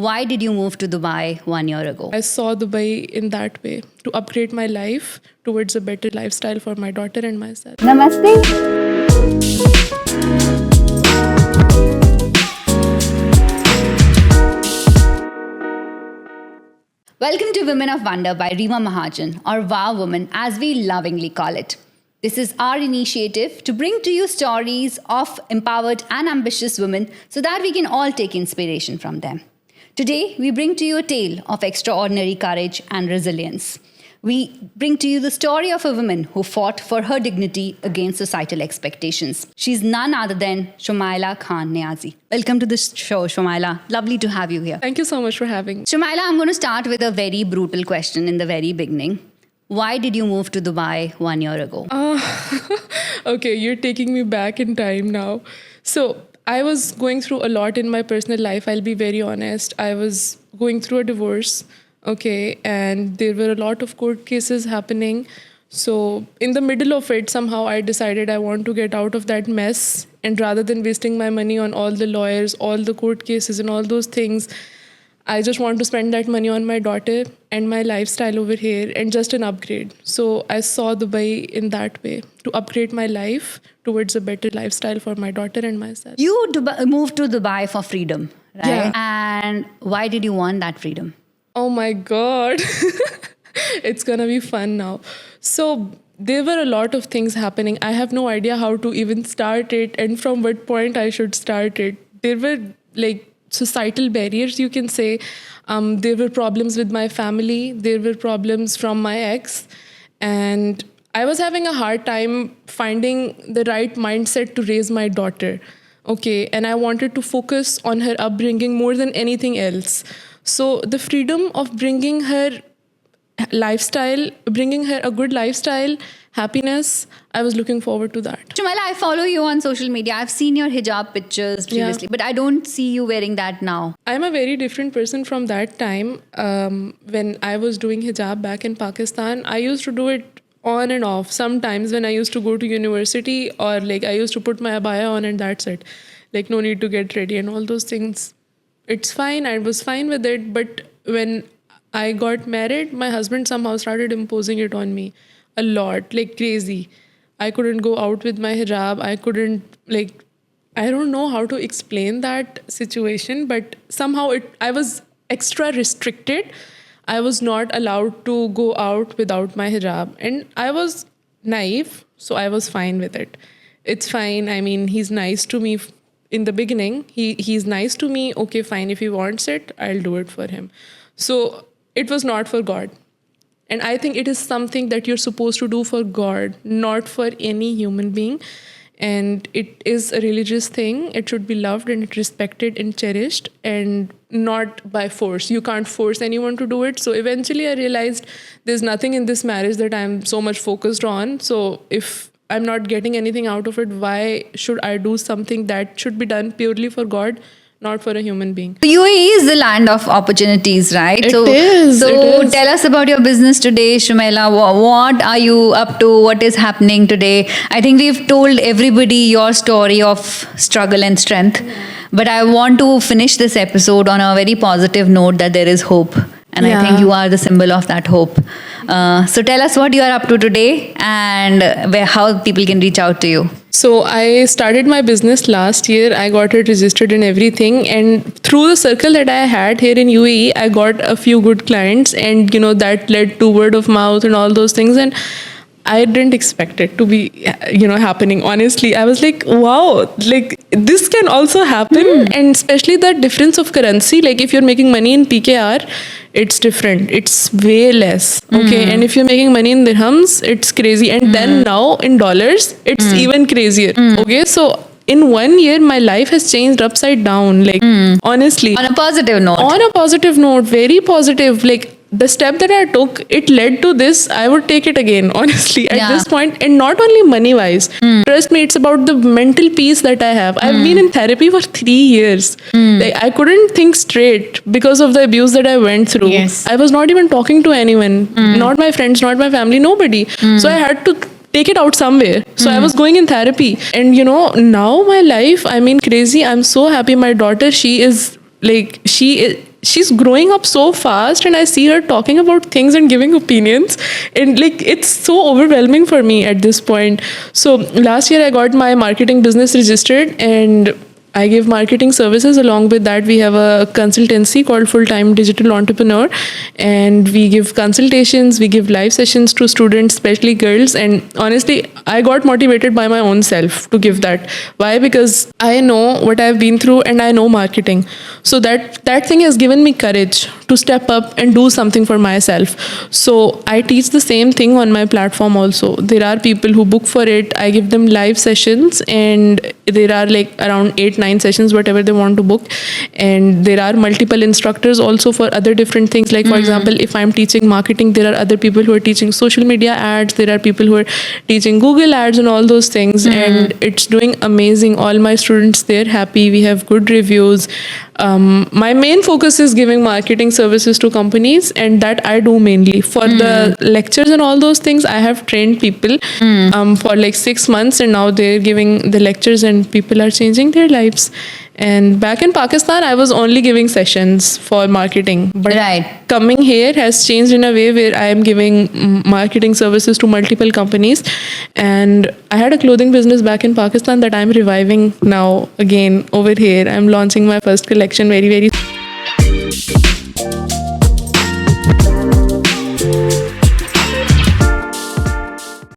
Why did you move to Dubai 1 year ago? I saw Dubai in that way to upgrade my life towards a better lifestyle for my daughter and myself. Namaste. Welcome to Women of Wonder by Reema Mahajan, or Wow Woman as we lovingly call it. This is our initiative to bring to you stories of empowered and ambitious women so that we can all take inspiration from them. Today, we bring to you a tale of extraordinary courage and resilience. We bring to you the story of a woman who fought for her dignity against societal expectations. She's none other than Shumaila Khan Niazi. Welcome to the show, Shumaila. Lovely to have you here. Thank you so much for having me. Shumaila, I'm going to start with a very brutal question in the very beginning. Why did you move to Dubai 1 year ago? Okay, you're taking me back in time now. So, I was going through a lot in my personal life, I'll be very honest. I was going through a divorce, okay, and there were a lot of court cases happening. So, in the middle of it, somehow I decided I want to get out of that mess. And rather than wasting my money on all the lawyers, all the court cases, and all those things, I just want to spend that money on my daughter and my lifestyle over here and just an upgrade. So I saw Dubai in that way to upgrade my life towards a better lifestyle for my daughter and myself. You moved to Dubai for freedom, right? Yeah. And why did you want that freedom? Oh my God. It's gonna be fun now. So there were a lot of things happening. I have no idea how to even start it and from what point I should start it. There were like societal barriers, you can say. There were problems with my family. There were problems from my ex. And I was having a hard time finding the right mindset to raise my daughter. Okay. And I wanted to focus on her upbringing more than anything else. So the freedom of bringing her a good lifestyle, happiness, I was looking forward to that. Shumaila, I follow you on social media. I've seen your hijab pictures previously, but I don't see you wearing that now. I'm a very different person from that time. When I was doing hijab back in Pakistan, I used to do it on and off. Sometimes when I used to go to university or like I used to put my abaya on and that's it. Like no need to get ready and all those things. It's fine. I was fine with it. But when I got married, my husband somehow started imposing it on me a lot, like crazy. I couldn't go out with my hijab. I don't know how to explain that situation, but somehow I was extra restricted. I was not allowed to go out without my hijab. And I was naive, so I was fine with it. It's fine. I mean, he's nice to me in the beginning. He's nice to me. Okay, fine. If he wants it, I'll do it for him. So it was not for God. And I think it is something that you're supposed to do for God, not for any human being. And it is a religious thing. It should be loved and respected and cherished and not by force. You can't force anyone to do it. So eventually I realized there's nothing in this marriage that I'm so much focused on. So if I'm not getting anything out of it, why should I do something that should be done purely for God, not for a human being? UAE is the land of opportunities, right? It So is. tell us about your business today, Shumaila. What are you up to? What is happening today? I think we've told everybody your story of struggle and strength. But I want to finish this episode on a very positive note that there is hope. And I think you are the symbol of that hope. So tell us what you are up to today and how people can reach out to you. So I started my business last year. I got it registered and everything. And through the circle that I had here in UAE, I got a few good clients and, that led to word of mouth and all those things. And I didn't expect it to be, happening. Honestly, I was like, wow, like this can also happen. And especially the difference of currency. Like if you're making money in PKR, it's different. It's way less. Okay. And if you're making money in dirhams, it's crazy. And then now in dollars, it's even crazier. Okay. So in 1 year, my life has changed upside down. Like honestly. On a positive note. On a positive note, very positive. Like the step that I took, it led to this. I would take it again, honestly, at this point. And not only money wise, trust me, it's about the mental peace that I have. I've been in therapy for 3 years. Like, I couldn't think straight because of the abuse that I went through. Yes. I was not even talking to anyone, not my friends, not my family, nobody. So I had to take it out somewhere. So I was going in therapy. And now my life, I mean, crazy. I'm so happy. My daughter, she is she's growing up so fast, and I see her talking about things and giving opinions, and like it's so overwhelming for me at this point. So last year I got my marketing business registered, and I give marketing services. Along with that, we have a consultancy called Full Time Digital Entrepreneur, and we give consultations, we give live sessions to students, especially girls. And honestly, I got motivated by my own self to give that. Why? Because I know what I've been through, and I know marketing. So that thing has given me courage to step up and do something for myself. So I teach the same thing on my platform also. There are people who book for it. I give them live sessions, and there are like around 8-9 sessions, whatever they want to book. And there are multiple instructors also for other different things. Like for example, if I'm teaching marketing, there are other people who are teaching social media ads. There are people who are teaching Google ads and all those things. And it's doing amazing. All my students, they're happy. We have good reviews. My main focus is giving marketing services to companies, and that I do mainly. For the lectures and all those things, I have trained people for like 6 months, and now they're giving the lectures and people are changing their lives. And back in Pakistan, I was only giving sessions for marketing. But coming here has changed in a way where I am giving marketing services to multiple companies. And I had a clothing business back in Pakistan that I'm reviving now again over here. I'm launching my first collection very, very